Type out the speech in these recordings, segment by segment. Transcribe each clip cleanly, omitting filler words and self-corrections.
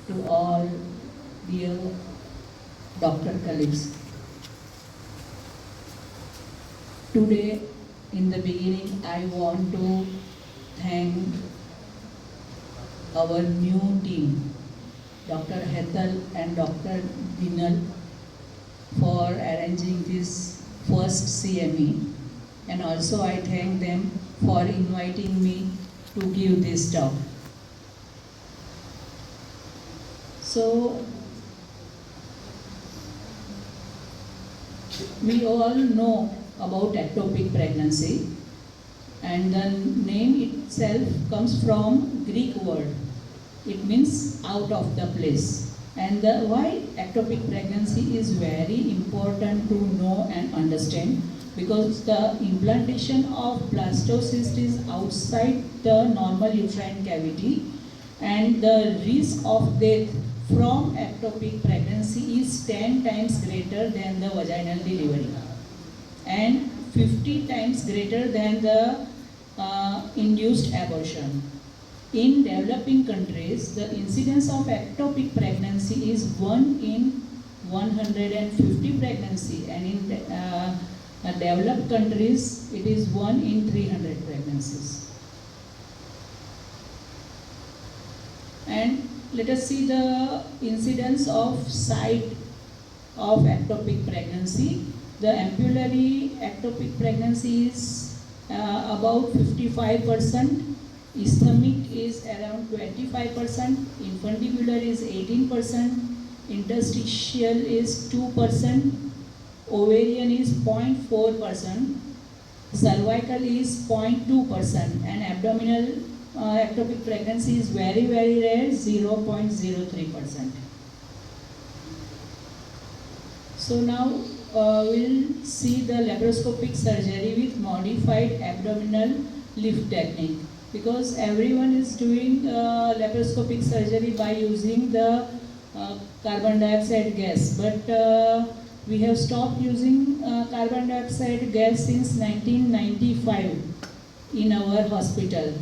to all dear doctor colleagues. Today, in the beginning, I want to thank our new team, Dr. Hethel and Dr. Dinal, for arranging this first CME, and also I thank them for inviting me to give this talk. So, we all know about ectopic pregnancy, and the name itself comes from Greek word. It means out of the place. And why ectopic pregnancy is very important to know and understand, because the implantation of blastocyst is outside the normal uterine cavity, and the risk of death from ectopic pregnancy is 10 times greater than the vaginal delivery and 50 times greater than the induced abortion. In developing countries, the incidence of ectopic pregnancy is 1 in 150 pregnancy, and in developed countries, it is 1 in 300 pregnancies. And let us see the incidence of site of ectopic pregnancy. The ampullary ectopic pregnancy is about 55%. Ischemic is around 25%, infundibular is 18%, interstitial is 2%, ovarian is 0.4%, cervical is 0.2%, and abdominal ectopic pregnancy is very, very rare, 0.03%. So now we'll see the laparoscopic surgery with modified abdominal lift technique, because everyone is doing laparoscopic surgery by using the carbon dioxide gas, but we have stopped using carbon dioxide gas since 1995 in our hospital.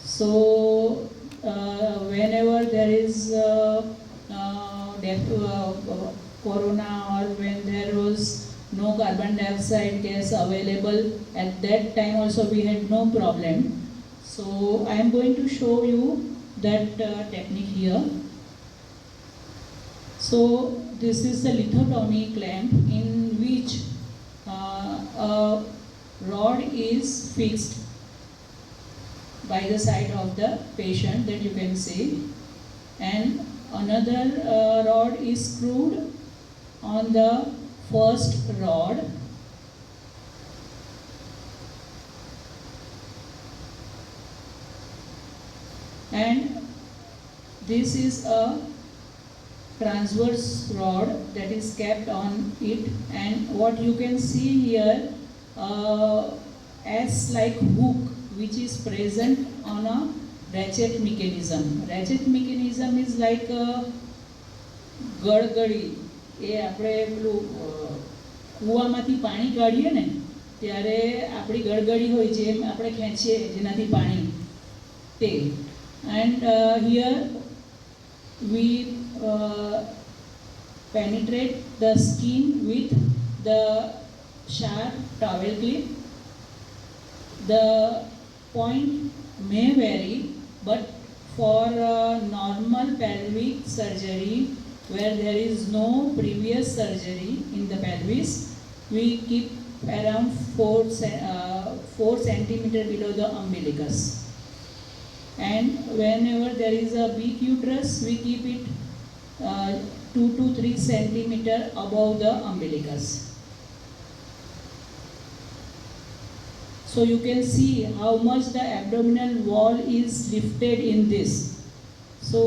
So whenever there is corona, or when there was no carbon dioxide gas available, at that time also we had no problem. So I am going to show you that technique here. So this is the lithotomy clamp, in which a rod is fixed by the side of the patient, that you can see, and another rod is screwed on the first rod, and this is a transverse rod that is kept on it, and what you can see here, S-like hook which is present on a ratchet mechanism. Ratchet mechanism is like a ગળગળી. એ આપણે પેલું કૂવામાંથી પાણી કાઢીએ ને ત્યારે આપણી ગળગળી હોય, જેમ આપણે ખેંચીએ જેનાથી પાણી, તે. And here we penetrate the skin with the sharp towel clip. The point may vary, but for normal pelvic surgery, where there is no previous surgery in the pelvis, we keep around 4 centimeter below the umbilicus. And whenever there is a big uterus, we keep it 2 to 3 centimeter above the umbilicus. So you can see how much the abdominal wall is lifted in this. So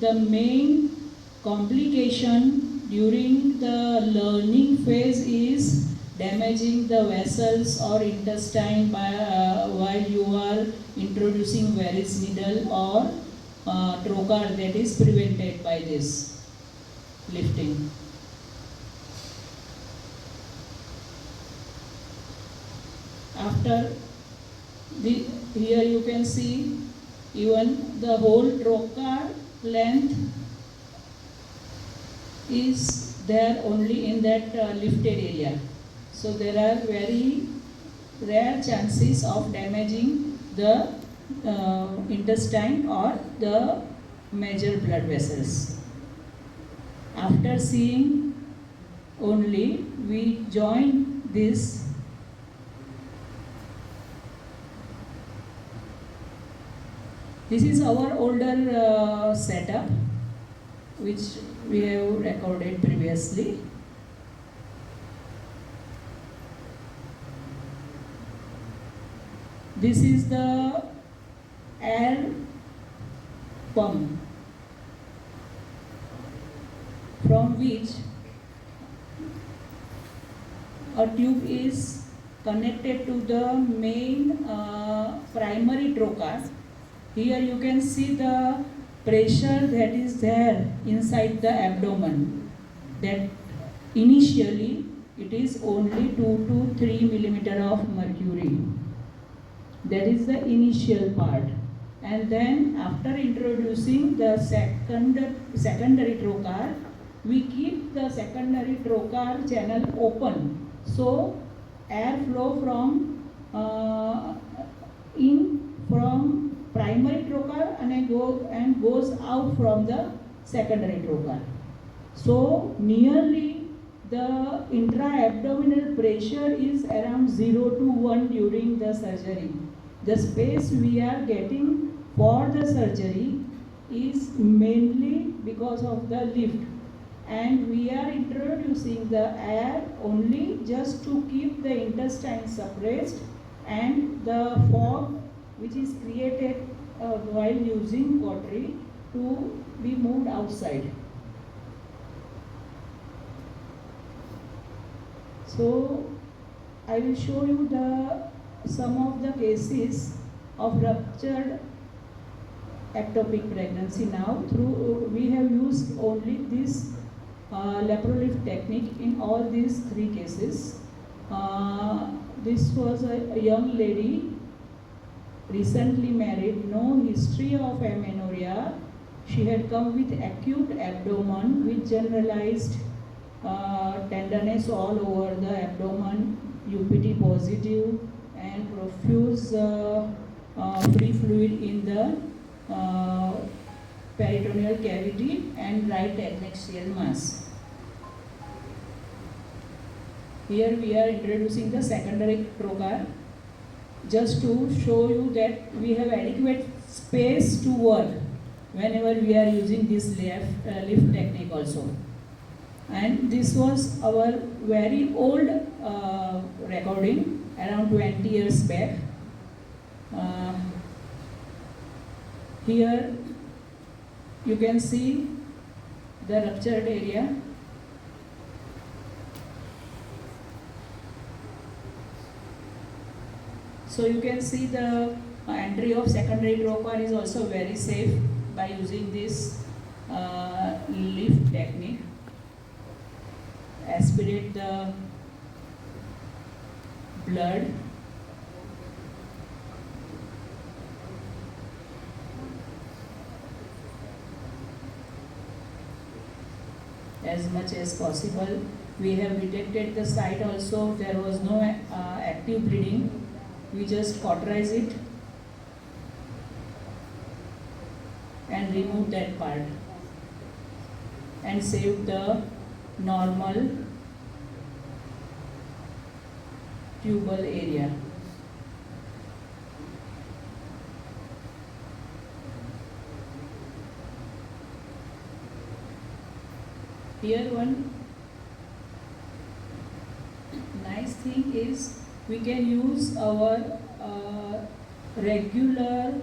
the main complication during the learning phase is damaging the vessels or intestine while you are introducing varus needle or trocar, that is prevented by this lifting. After here you can see even the whole trocar length is there only in that lifted area. So there are very rare chances of damaging the intestine or the major blood vessels. After seeing only, we join this is our older setup which we have recorded previously. This is the air pump from which a tube is connected to the main primary trocar. Here you can see the pressure that is there inside the abdomen, that initially it is only 2 to 3 millimeter of mercury. That is the initial part. And then after introducing the secondary trocar, we keep the secondary trocar channel open. So air flow from from primary trocar and goes out from the secondary trocar. So nearly the intra-abdominal pressure is around 0 to 1 during the surgery. The space we are getting for the surgery is mainly because of the lift, and we are introducing the air only just to keep the intestine suppressed and the fog which is created while using cautery to be moved outside. So I will show you some of the cases of ruptured ectopic pregnancy now. We have used only this laparolift technique in all these 3 cases. This was a young lady, recently married, no history of amenorrhea. She had come with acute abdomen with generalized tenderness all over the abdomen, UPT positive, and profuse free fluid in the peritoneal cavity and right adnexal mass. Here we are introducing the secondary trocar just to show you that we have adequate space to work whenever we are using this lift technique also. And this was our very old recording, around 20 years back. Here you can see the ruptured area. So you can see the entry of secondary trocar is also very safe by using this lift technique. Aspirate the blood. As much as possible. We have detected the site also, there was no active bleeding. We just cauterize it and remove that part and save the normal tubal area. Here one nice thing is we can use our regular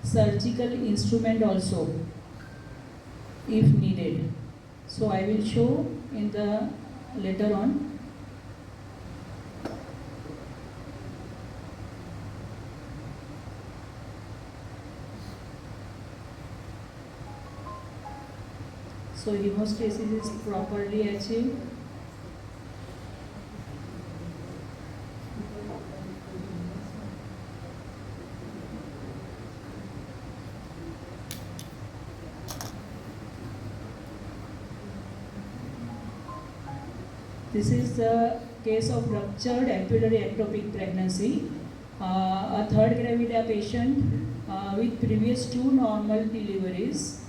surgical instrument also if needed. So I will show in the later on. So hemostasis is properly achieved. This is the case of ruptured ampullary ectopic pregnancy. A third gravida patient with previous 2 normal deliveries,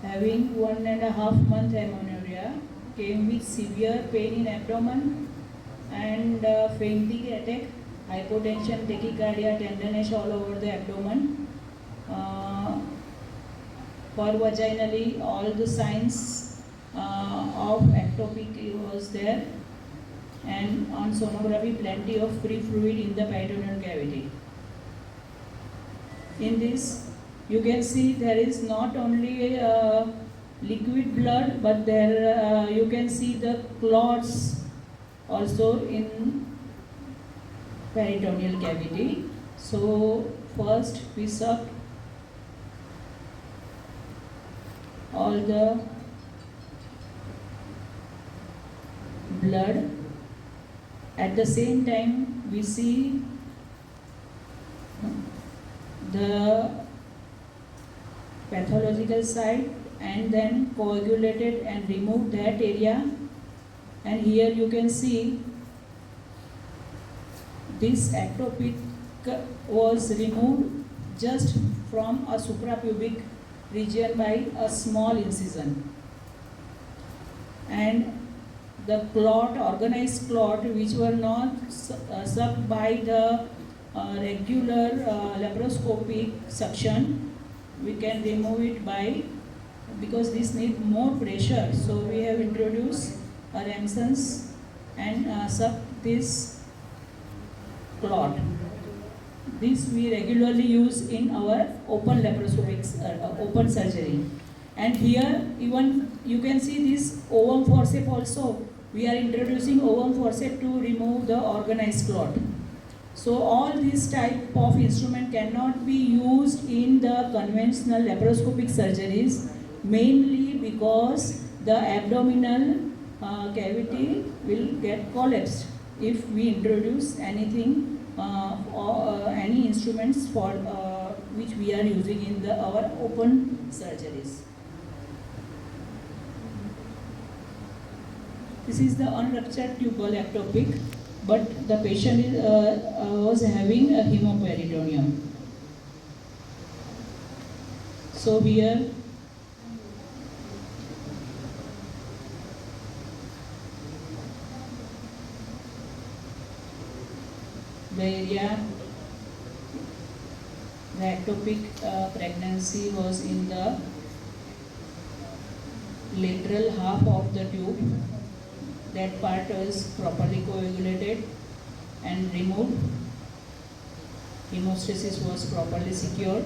having 1.5 month amenorrhea, came with severe pain in abdomen and fainting attack, hypotension, tachycardia, tenderness all over the abdomen. For vaginally, all the signs of ectopic was there, and on sonography plenty of free fluid in the peritoneal cavity. In this you can see there is not only liquid blood, but there you can see the clots also in peritoneal cavity. So first we sucked all the blood. At the same time we see the pathological site, and then coagulated and removed that area. And here you can see this ectopic was removed just from a suprapubic region by a small incision, and the clot, organized clot, which were not sucked by the regular laparoscopic suction, we can remove it by, because this needs more pressure, so we have introduced a Ramson's and sucked this clot. This we regularly use in our open laparoscopic open surgery. And here even you can see this ovum forceps also. We are introducing ovum forceps to remove the organized clot. So all these type of instrument cannot be used in the conventional laparoscopic surgeries, mainly because the abdominal cavity will get collapsed if we introduce anything or any instruments for which we are using in our open surgeries. This is the unruptured tubal ectopic, but the patient was having a hemoperitoneum. So here the area, the ectopic pregnancy was in the lateral half of the tube. That part was properly coagulated and removed. Hemostasis was properly secured.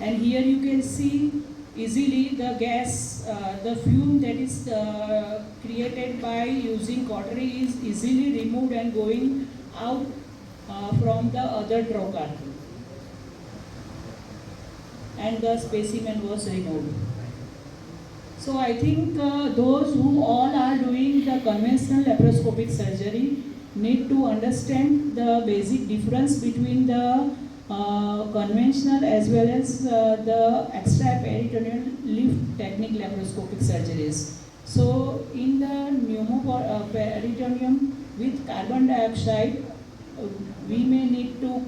And here you can see easily the gas, the fume that is created by using cautery is easily removed and going out from the other trocar. And the specimen was removed. So I think those who all are doing the conventional laparoscopic surgery need to understand the basic difference between the conventional as well as the extraperitoneal lift technique laparoscopic surgeries. So in the pneumoperitoneum with carbon dioxide, we may need to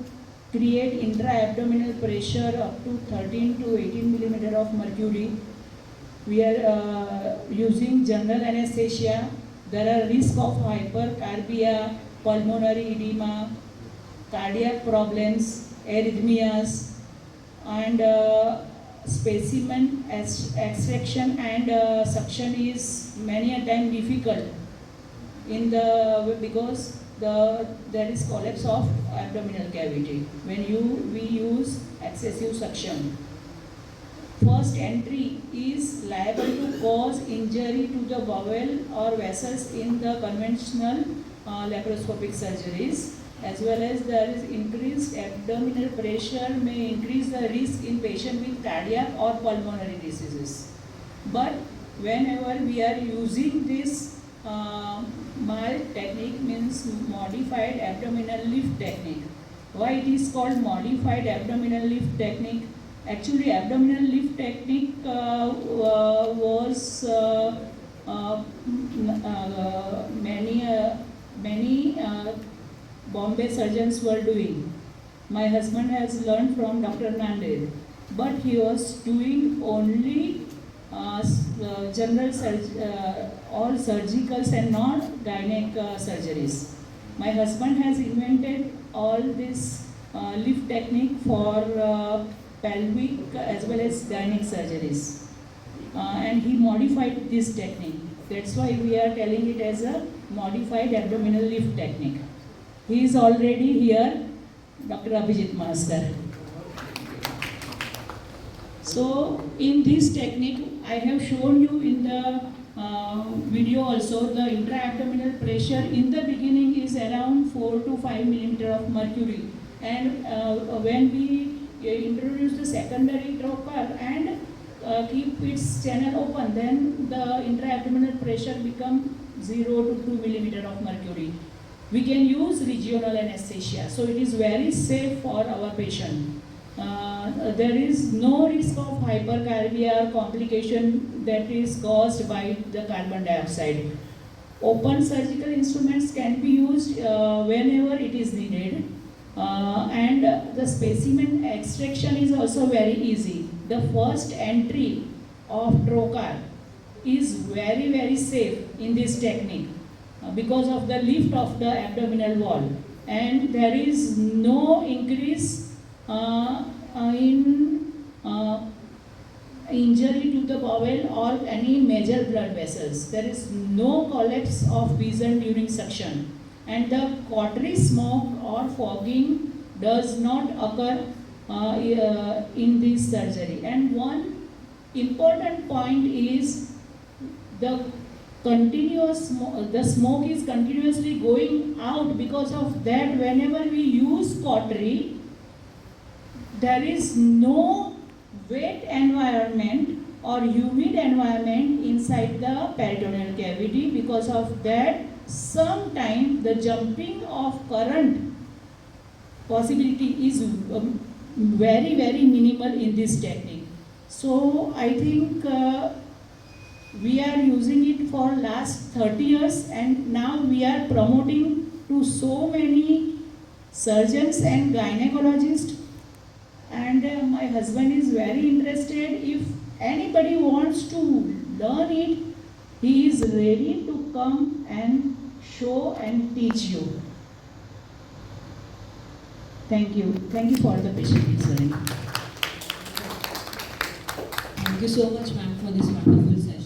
create intra-abdominal pressure up to 13 to 18 millimeter of mercury. We are using general anesthesia. There are risk of hypercarbia, pulmonary edema, cardiac problems, arrhythmias, and specimen extraction and suction is many a time difficult in the because there is collapse of abdominal cavity when we use excessive suction. First entry is liable to cause injury to the bowel or vessels in the conventional laparoscopic surgeries, as well as there is increased abdominal pressure may increase the risk in patient with cardiac or pulmonary diseases. But whenever we are using this mild technique, means modified abdominal lift technique. Why it is called modified abdominal lift technique? Actually, abdominal lift technique was many Bombay surgeons were doing. My husband has learned from Dr. Nanded, but he was doing only general all surgicals and not gynec surgeries. My husband has invented all this lift technique for pelvic as well as gynec surgeries, and he modified this technique. That's why we are telling it as a modified abdominal lift technique. He is already here, Dr. Mhaskar. So in this technique, I have shown you in the video also, the intra-abdominal pressure in the beginning is around 4 to 5 millimeter of mercury, and when we introduce the secondary trocar and keep its channel open, then the intra-abdominal pressure becomes 0 to 2 millimeter of mercury. We can use regional anesthesia, so it is very safe for our patient. There is no risk of hypercarbia or complication that is caused by the carbon dioxide. Open surgical instruments can be used whenever it is needed, and the specimen extraction is also very easy. The first entry of trocar is very safe in this technique because of the lift of the abdominal wall, and there is no increase in injury to the bowel or any major blood vessels. There is no collapse of vision during suction, and the cautery smoke or fogging does not occur in this surgery. And one important point is the smoke is continuously going out. Because of that, whenever we use cautery, there is no wet environment or humid environment inside the peritoneal cavity. Because of that, sometimes the jumping of current possibility is very minimal in this technique. So I think we are using it for last 30 years, and now we are promoting to so many surgeons and gynecologists, and my husband is very interested. If anybody wants to learn it, he is ready to come and show and teach you. Thank you. Thank you for the patient listening. Thank you so much, ma'am, for this wonderful session.